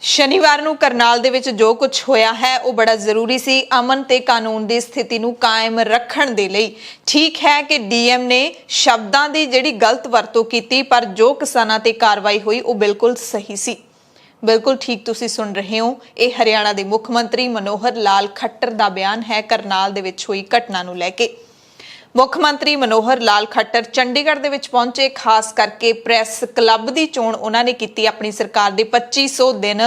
शनिवार नूं करनाल दे विच जो कुछ होया है वो बड़ा जरूरी सी। अमन ते कानून दी स्थिति नूं कायम रखण दे लई ठीक है कि डीएम ने शब्दां दी जिहड़ी गलत वरतों कीती, पर जो किसानां ते कार्रवाई हुई वो बिल्कुल सही सी। बिल्कुल ठीक तुसीं सुन रहे हो, ये हरियाणा दे मुख मंत्री मनोहर लाल खट्टर दा बयान है करनाल दे विच हुई घटना नूं लैके। मुख मंत्री मनोहर लाल खट्टर चंडीगढ़ दे विच पहुंचे, खास करके प्रैस क्लब दी चोण उन्होंने की। अपनी सरकार दे 2500 दिन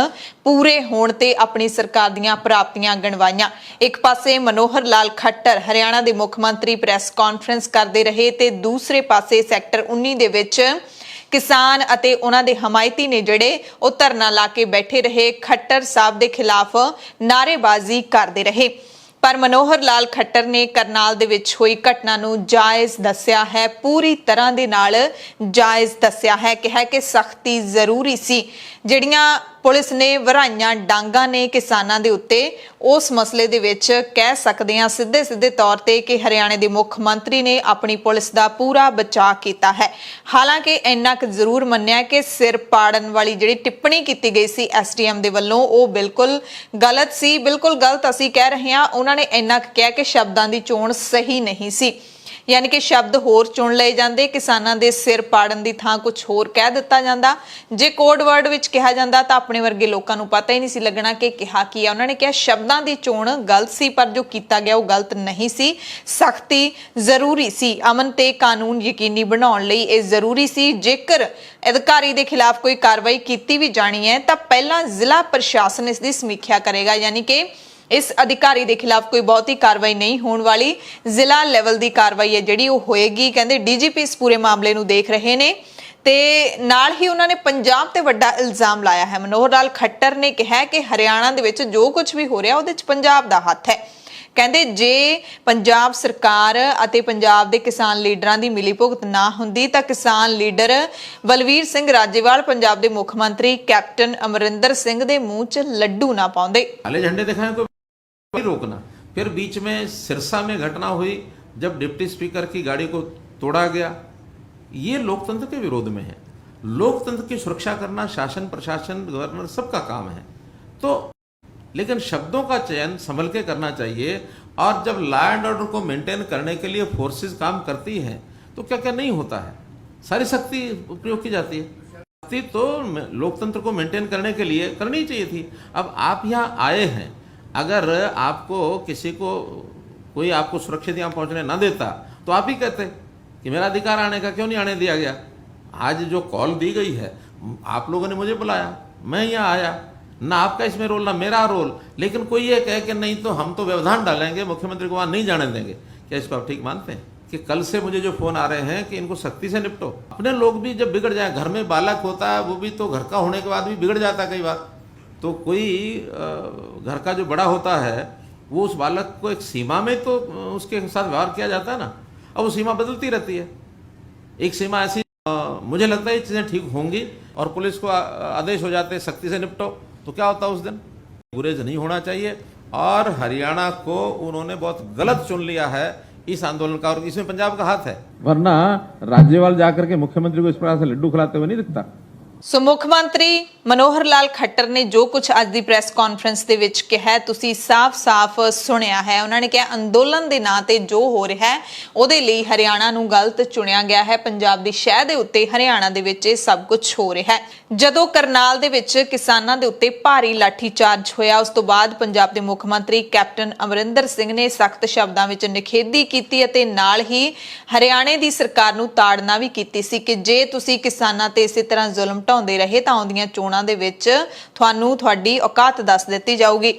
पूरे होण ते अपनी सरकार दीयां प्राप्तियां गणवाइयां। एक पासे मनोहर लाल खट्टर हरियाणा दे मुख मंत्री प्रैस कॉन्फ्रेंस करते रहे ते दूसरे पासे सैक्टर 19 दे विच किसान अते उन्हां दे हमायती ने जिहड़े वो धरना ला के बैठे रहे, खट्टर साहब दे खिलाफ नारेबाजी करते रहे। पर मनोहर लाल खट्टर ने करनाल दे विच होई घटना नूं जायज़ दस्सिया है, पूरी तरह दे नाल जायज़ दस्सिया है। कहा कि सख्ती जरूरी सी। जिहड़ियां पुलिस ने वराइयां डांगां ने किसानां दे उत्ते, उस मसले दे विच कह सकदे हां सीधे सीधे तौर ते कि हरियाणे दे मुख मंत्री ने अपनी पुलिस दा पूरा बचाव कीता है। हालांकि इन्ना क जरूर मन्निया कि सिर पाड़न वाली जिहड़ी टिप्पणी कीती गई सी एसडीएम दे वल्लों वो बिल्कुल गलत सी। बिल्कुल गलत असीं कह रहे हां। उन्होंने इन्ना क कहा कि शब्दां दी चोण सही नहीं सी, यानी कि शब्द होर चुन लए जांदे, किसानां दे सिर पाड़न दी थां कुछ होर कह दित्ता जांदा। जे कोड वर्ड विच कहा जांदा तां अपने वर्गे लोकां नूं पता ही नहीं सी लगना कि कहा की है। उन्होंने कहा शब्दां दी चोण गलत सी, पर जो कीता गया वो गलत नहीं सी। सख्ती जरूरी सी। अमन ते कानून यकीनी बनाउण लई इह जरूरी सी। जेकर अधिकारी दे खिलाफ कोई कार्रवाई कीती भी जानी है तां पहलां जिला प्रशासन इस दी समीक्षा करेगा, यानी कि इस अधिकारी के खिलाफ कोई बहुती कार्रवाई नहीं होने वाली, जिला लैवल की कार्रवाई है जिहड़ी वो होएगी। कहते डीजीपी इस पूरे मामले नूं देख रहे ने ते नाल ही उन्होंने पंजाब ते वड्डा इल्जाम लाया है। मनोहर लाल खट्टर ने कहा कि हरियाणा दे विच जो कुछ भी हो रहा उहदे च पंजाब दा हत्थ है। कहते जे पंजाब सरकार अते पंजाब दे किसान लीडरां दी मिली भुगत ना हुंदी तां किसान लीडर बलवीर सिंह राजेवाल, पंजाब दे मुख मंत्री कैप्टन अमरिंदर सिंह दे मूंह च लड्डू ना पाउंदे। काले झंडे दिखाएं को रोकना। फिर बीच में सिरसा में घटना हुई जब डिप्टी स्पीकर की गाड़ी को तोड़ा गया। ये लोकतंत्र के विरोध में है। लोकतंत्र की सुरक्षा करना शासन, प्रशासन, गवर्नर सबका काम है। तो लेकिन शब्दों का चयन संभल के करना चाहिए। और जब लॉ एंड ऑर्डर को मेंटेन करने के लिए फोर्सेस काम करती हैं तो क्या क्या नहीं होता है, सारी शक्ति उपयोग की जाती है। शक्ति तो लोकतंत्र को मेंटेन करने के लिए करनी चाहिए थी। अब आप यहाँ आए हैं, अगर आपको किसी को कोई आपको सुरक्षित यहाँ पहुँचने ना देता तो आप ही कहते कि मेरा अधिकार आने का क्यों नहीं आने दिया गया। आज जो कॉल दी गई है, आप लोगों ने मुझे बुलाया, मैं यहाँ आया, ना आपका इसमें रोल ना मेरा रोल, लेकिन कोई ये कहे कि नहीं तो हम तो व्यवधान डालेंगे, मुख्यमंत्री को वहाँ नहीं जाने देंगे। क्या इसको आप ठीक मानते हैं? कि कल से मुझे जो फोन आ रहे हैं कि इनको सख्ती से निपटो। अपने लोग भी जब बिगड़ जाए, घर में बालक होता है वो भी तो घर का होने के बाद भी बिगड़ जाता है कई बार। तो कोई घर का जो बड़ा होता है वो उस बालक को एक सीमा में तो उसके साथ व्यवहार किया जाता है ना। अब वो सीमा बदलती रहती है। एक सीमा ऐसी मुझे लगता है ये चीज़ें ठीक होंगी और पुलिस को आदेश हो जाते सख्ती से निपटो, तो क्या होता उस दिन? गुरेज नहीं होना चाहिए। और हरियाणा को उन्होंने बहुत गलत चुन लिया है इस आंदोलन का, और इसमें पंजाब का हाथ है। वरना राज्यपाल जाकर के मुख्यमंत्री को इस प्रकार से लड्डू खिलाते हुए नहीं दिखता। सो मुख मंत्री मनोहर लाल खट्टर ने जो कुछ आज की प्रैस कॉन्फ्रेंस दे विच कहा तुसी साफ साफ सुनिया है। उन्होंने कहा अंदोलन के नां ते जो हो रहा है उहदे लई हरियाणा नूं गलत चुनिया गया है। पंजाब की शह दे उत्ते हरियाणा दे विच सब कुछ हो रहा है। जदों करनाल दे विच किसानां दे उत्ते भारी लाठीचार्ज होया, उस तो बाद पंजाब के मुख मंत्री कैप्टन अमरिंदर सिंह ने सख्त शब्दां विच निखेधी कीती अते नाल ही हरियाणे की सरकार नूं ताड़ना भी कीती सी कि जे तुसी किसानां ते इसे तरह जुल्म ढाउंदे रहे तां आउंदियां चोणां दे विच तुहानूं तुहाडी औकात दस दित्ती जाऊगी।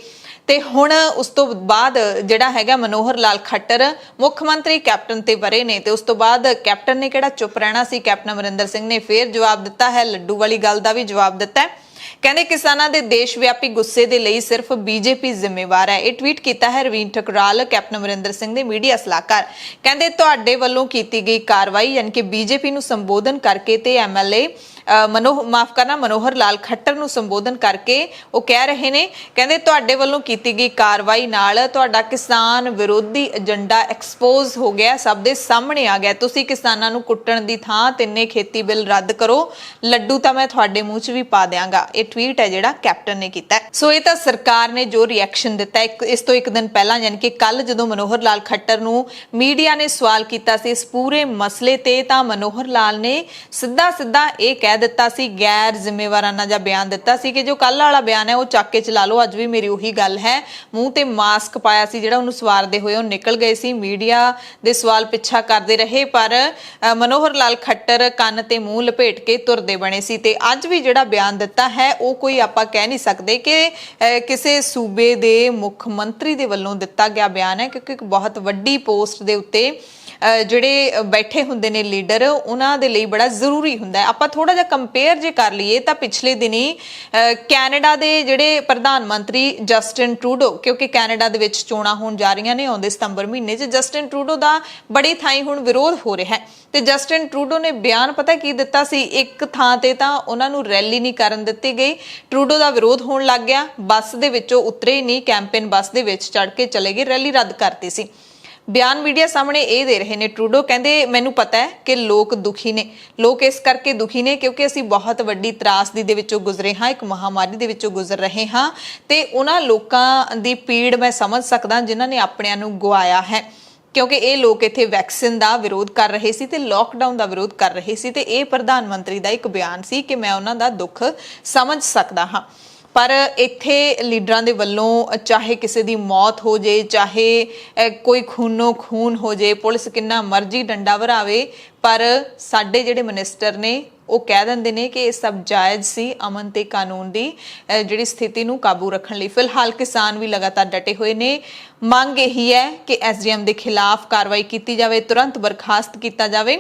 ते हुण उस तो बाद जिहड़ा हैगा मनोहर लाल खट्टर मुख मंत्री कैप्टन ते वरे ने, ते उस तो बाद कैप्टन ने किहड़ा चुप रहना सी। कैप्टन अमरिंदर सिंह ने फिर जवाब दिता है, लड्डू वाली गल दा भी जवाब दिता है। कहते किसानां दे देश व्यापी गुस्से दे लई सिर्फ बीजेपी जिम्मेवार है। यह ट्वीट किया है रवीन ठकुराल, कैप्टन अमरिंदर सिंह दे मीडिया सलाहकार। कहते तुहाडे वल्लों कीती गई कार्रवाई यानी कि बीजेपी नूं संबोधन करके ते एमएलए ਮਨੋਹਰ ਲਾਲ ਖੱਟਰ ਨੂੰ ਸੰਬੋਧਨ ਕਰਕੇ ਉਹ ਕਹਿ ਰਹੇ ਨੇ, ਕਹਿੰਦੇ ਤੁਹਾਡੇ ਵੱਲੋਂ ਕੀਤੀ ਗਈ ਕਾਰਵਾਈ ਨਾਲ ਤੁਹਾਡਾ ਕਿਸਾਨ ਵਿਰੋਧੀ ਏਜੰਡਾ ਐਕਸਪੋਜ਼ ਹੋ ਗਿਆ, ਸਭ ਦੇ ਸਾਹਮਣੇ ਆ ਗਿਆ। ਤੁਸੀਂ ਕਿਸਾਨਾਂ ਨੂੰ ਕੁੱਟਣ ਦੀ ਥਾਂ ਤਿੰਨੇ ਖੇਤੀ ਬਿੱਲ ਰੱਦ ਕਰੋ, ਲੱਡੂ ਤਾਂ ਮੈਂ ਤੁਹਾਡੇ ਮੂੰਹ 'ਚ ਵੀ ਪਾ ਦਿਆਂਗਾ। ਇਹ ਟਵੀਟ ਹੈ ਜਿਹੜਾ ਕੈਪਟਨ ਨੇ ਕੀਤਾ। ਸੋ ਇਹ ਤਾਂ ਸਰਕਾਰ ਨੇ ਜੋ ਰਿਐਕਸ਼ਨ ਦਿੱਤਾ ਇਸ ਤੋਂ ਇੱਕ ਦਿਨ ਪਹਿਲਾਂ, ਯਾਨੀ ਕਿ ਕੱਲ ਜਦੋਂ ਮਨੋਹਰ ਲਾਲ ਖੱਟਰ ਨੂੰ ਮੀਡੀਆ ਨੇ ਸਵਾਲ ਕੀਤਾ ਸੀ ਇਸ ਪੂਰੇ ਮਸਲੇ ਤੇ, ਤਾਂ ਮਨੋਹਰ ਲਾਲ ਨੇ ਸਿੱਧਾ ਇਹ ਕਹਿ ਦਿੱਤਾ ਸੀ, ਗੈਰ ਜ਼ਿੰਮੇਵਾਰਾਨਾ ਜਿਹਾ ਬਿਆਨ ਦਿੱਤਾ ਸੀ ਕਿ ਜੋ ਕੱਲ ਵਾਲਾ ਬਿਆਨ ਹੈ ਉਹ ਚੱਕ ਕੇ ਚਲਾ ਲਓ, ਅੱਜ ਵੀ ਮੇਰੀ ਉਹੀ ਗੱਲ ਹੈ। ਮੂੰਹ ਤੇ ਮਾਸਕ ਪਾਇਆ ਸੀ ਜਿਹੜਾ ਉਹਨੂੰ ਸਵਾਰਦੇ ਹੋਏ ਉਹ ਨਿਕਲ ਗਏ ਸੀ, ਮੀਡੀਆ ਦੇ ਸਵਾਲ ਪਿੱਛਾ ਕਰਦੇ ਰਹੇ, ਪਰ ਮਨੋਹਰ ਲਾਲ ਖੱਟਰ ਕੰਨ ਤੇ ਮੂੰਹ ਲਪੇਟ ਕੇ ਤੁਰਦੇ ਬਣੇ ਸੀ। ਤੇ ਅੱਜ ਵੀ ਜਿਹੜਾ ਬਿਆਨ ਦਿੱਤਾ ਹੈ ਉਹ ਕੋਈ ਆਪਾਂ ਕਹਿ ਨਹੀਂ ਸਕਦੇ ਕਿ ਕਿਸੇ ਸੂਬੇ ਦੇ ਮੁੱਖ ਮੰਤਰੀ ਦੇ ਵੱਲੋਂ ਦਿੱਤਾ ਗਿਆ ਬਿਆਨ ਹੈ, ਕਿਉਂਕਿ ਇੱਕ ਬਹੁਤ ਵੱਡੀ ਪੋਸਟ ਦੇ ਉੱਤੇ ਜਿਹੜੇ ਬੈਠੇ ਹੁੰਦੇ ਨੇ ਲੀਡਰ, ਉਹਨਾਂ ਦੇ ਲਈ ਬੜਾ ਜ਼ਰੂਰੀ ਹੁੰਦਾ ਹੈ। ਆਪਾਂ ਥੋੜਾ ਜਿਹਾ ਕੰਪੇਅਰ ਜੇ ਕਰ ਲਈਏ ਤਾਂ ਪਿਛਲੇ ਦਿਨੀ ਕੈਨੇਡਾ ਦੇ ਜਿਹੜੇ ਪ੍ਰਧਾਨ ਮੰਤਰੀ ਜਸਟਿਨ ਟਰੂਡੋ, ਕਿਉਂਕਿ ਕੈਨੇਡਾ ਦੇ ਵਿੱਚ ਚੋਣਾਂ ਹੋਣ ਜਾ ਰਹੀਆਂ ਨੇ ਆਉਂਦੇ ਸਤੰਬਰ ਮਹੀਨੇ 'ਚ, ਜਸਟਿਨ ਟਰੂਡੋ ਦਾ ਬੜੀ ਥਾਈਂ ਹੁਣ ਵਿਰੋਧ ਹੋ ਰਿਹਾ ਹੈ। ਤੇ ਜਸਟਿਨ ਟਰੂਡੋ ਨੇ ਬਿਆਨ ਪਤਾ ਕੀ ਦਿੱਤਾ ਸੀ, ਇੱਕ ਥਾਂ ਤੇ ਤਾਂ ਉਹਨਾਂ ਨੂੰ ਰੈਲੀ ਨਹੀਂ ਕਰਨ ਦਿੱਤੀ ਗਈ, ਟਰੂਡੋ ਦਾ ਵਿਰੋਧ ਹੋਣ ਲੱਗ ਗਿਆ, ਬੱਸ ਦੇ ਵਿੱਚੋਂ ਉਤਰੇ ਹੀ ਨਹੀਂ, ਕੈਂਪੇਨ ਬੱਸ ਦੇ ਵਿੱਚ ਚੜ ਕੇ ਚਲੇ ਗਏ, ਰੈਲੀ ਰੱਦ ਕਰਤੀ ਸੀ। ਬਿਆਨ ਮੀਡੀਆ ਸਾਹਮਣੇ ਇਹ ਦੇ ਰਹੇ ਨੇ ਟਰੂਡੋ, ਕਹਿੰਦੇ ਮੈਨੂੰ ਪਤਾ ਹੈ ਕਿ ਲੋਕ ਦੁਖੀ ਨੇ, ਲੋਕ ਇਸ ਕਰਕੇ ਦੁਖੀ ਨੇ ਕਿਉਂਕਿ ਅਸੀਂ ਬਹੁਤ ਵੱਡੀ ਤਰਾਸਦੀ ਦੇ ਵਿੱਚੋਂ ਗੁਜ਼ਰੇ ਹਾਂ, ਇੱਕ ਮਹਾਮਾਰੀ ਦੇ ਵਿੱਚੋਂ ਗੁਜ਼ਰ ਰਹੇ ਹਾਂ, ਤੇ ਉਹਨਾਂ ਲੋਕਾਂ ਦੀ ਪੀੜ ਮੈਂ ਸਮਝ ਸਕਦਾ ਜਿਨ੍ਹਾਂ ਨੇ ਆਪਣਿਆਂ ਨੂੰ ਗਵਾਇਆ ਹੈ, ਕਿਉਂਕਿ ਇਹ ਲੋਕ ਇੱਥੇ ਵੈਕਸੀਨ ਦਾ ਵਿਰੋਧ ਕਰ ਰਹੇ ਸੀ ਤੇ ਲੋਕਡਾਊਨ ਦਾ ਵਿਰੋਧ ਕਰ ਰਹੇ ਸੀ, ਤੇ ਇਹ ਪ੍ਰਧਾਨ ਮੰਤਰੀ ਦਾ ਇੱਕ ਬਿਆਨ ਸੀ ਕਿ ਮੈਂ ਉਹਨਾਂ ਦਾ ਦੁੱਖ ਸਮਝ ਸਕਦਾ ਹਾਂ। ਪਰ ਇੱਥੇ ਲੀਡਰਾਂ ਦੇ ਵੱਲੋਂ ਚਾਹੇ ਕਿਸੇ ਦੀ ਮੌਤ ਹੋ ਜੇ, ਚਾਹੇ ਕੋਈ ਖੂਨੋ ਖੂਨ ਹੋ ਜੇ, ਪੁਲਿਸ ਕਿੰਨਾ ਮਰਜ਼ੀ ਡੰਡਾ ਵਰਾਵੇ, ਪਰ ਸਾਡੇ ਜਿਹੜੇ ਮਿਨਿਸਟਰ ਨੇ ਉਹ ਕਹਿ ਦਿੰਦੇ ਨੇ ਕਿ ਇਹ ਸਭ ਜਾਇਜ਼ ਸੀ, ਅਮਨ ਤੇ ਕਾਨੂੰਨ ਦੀ ਜਿਹੜੀ ਸਥਿਤੀ ਨੂੰ ਕਾਬੂ ਰੱਖਣ ਲਈ। ਫਿਲਹਾਲ ਕਿਸਾਨ ਵੀ ਲਗਾਤਾਰ ਡਟੇ ਹੋਏ ਨੇ। ਮੰਗ ਇਹੀ ਹੈ ਕਿ ਐਸਡੀਐਮ ਦੇ ਖਿਲਾਫ ਕਾਰਵਾਈ ਕੀਤੀ ਜਾਵੇ, ਤੁਰੰਤ ਬਰਖਾਸਤ ਕੀਤਾ ਜਾਵੇ,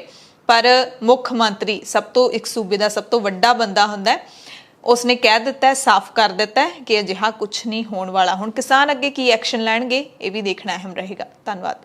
ਪਰ ਮੁੱਖ ਮੰਤਰੀ ਸਭ ਤੋਂ ਇੱਕ ਸੂਬੇ ਦਾ ਸਭ ਤੋਂ ਵੱਡਾ ਬੰਦਾ ਹੁੰਦਾ ਹੈ, ਉਸਨੇ ਕਹਿ ਦਿੱਤਾ ਹੈ, ਸਾਫ਼ ਕਰ ਦਿੱਤਾ ਹੈ ਕਿ ਅਜਿਹਾ ਕੁਝ ਨਹੀਂ ਹੋਣ ਵਾਲਾ। ਹੁਣ ਕਿਸਾਨ ਅੱਗੇ ਕੀ ਐਕਸ਼ਨ ਲੈਣਗੇ ਇਹ ਵੀ ਦੇਖਣਾ ਅਹਿਮ ਰਹੇਗਾ। ਧੰਨਵਾਦ।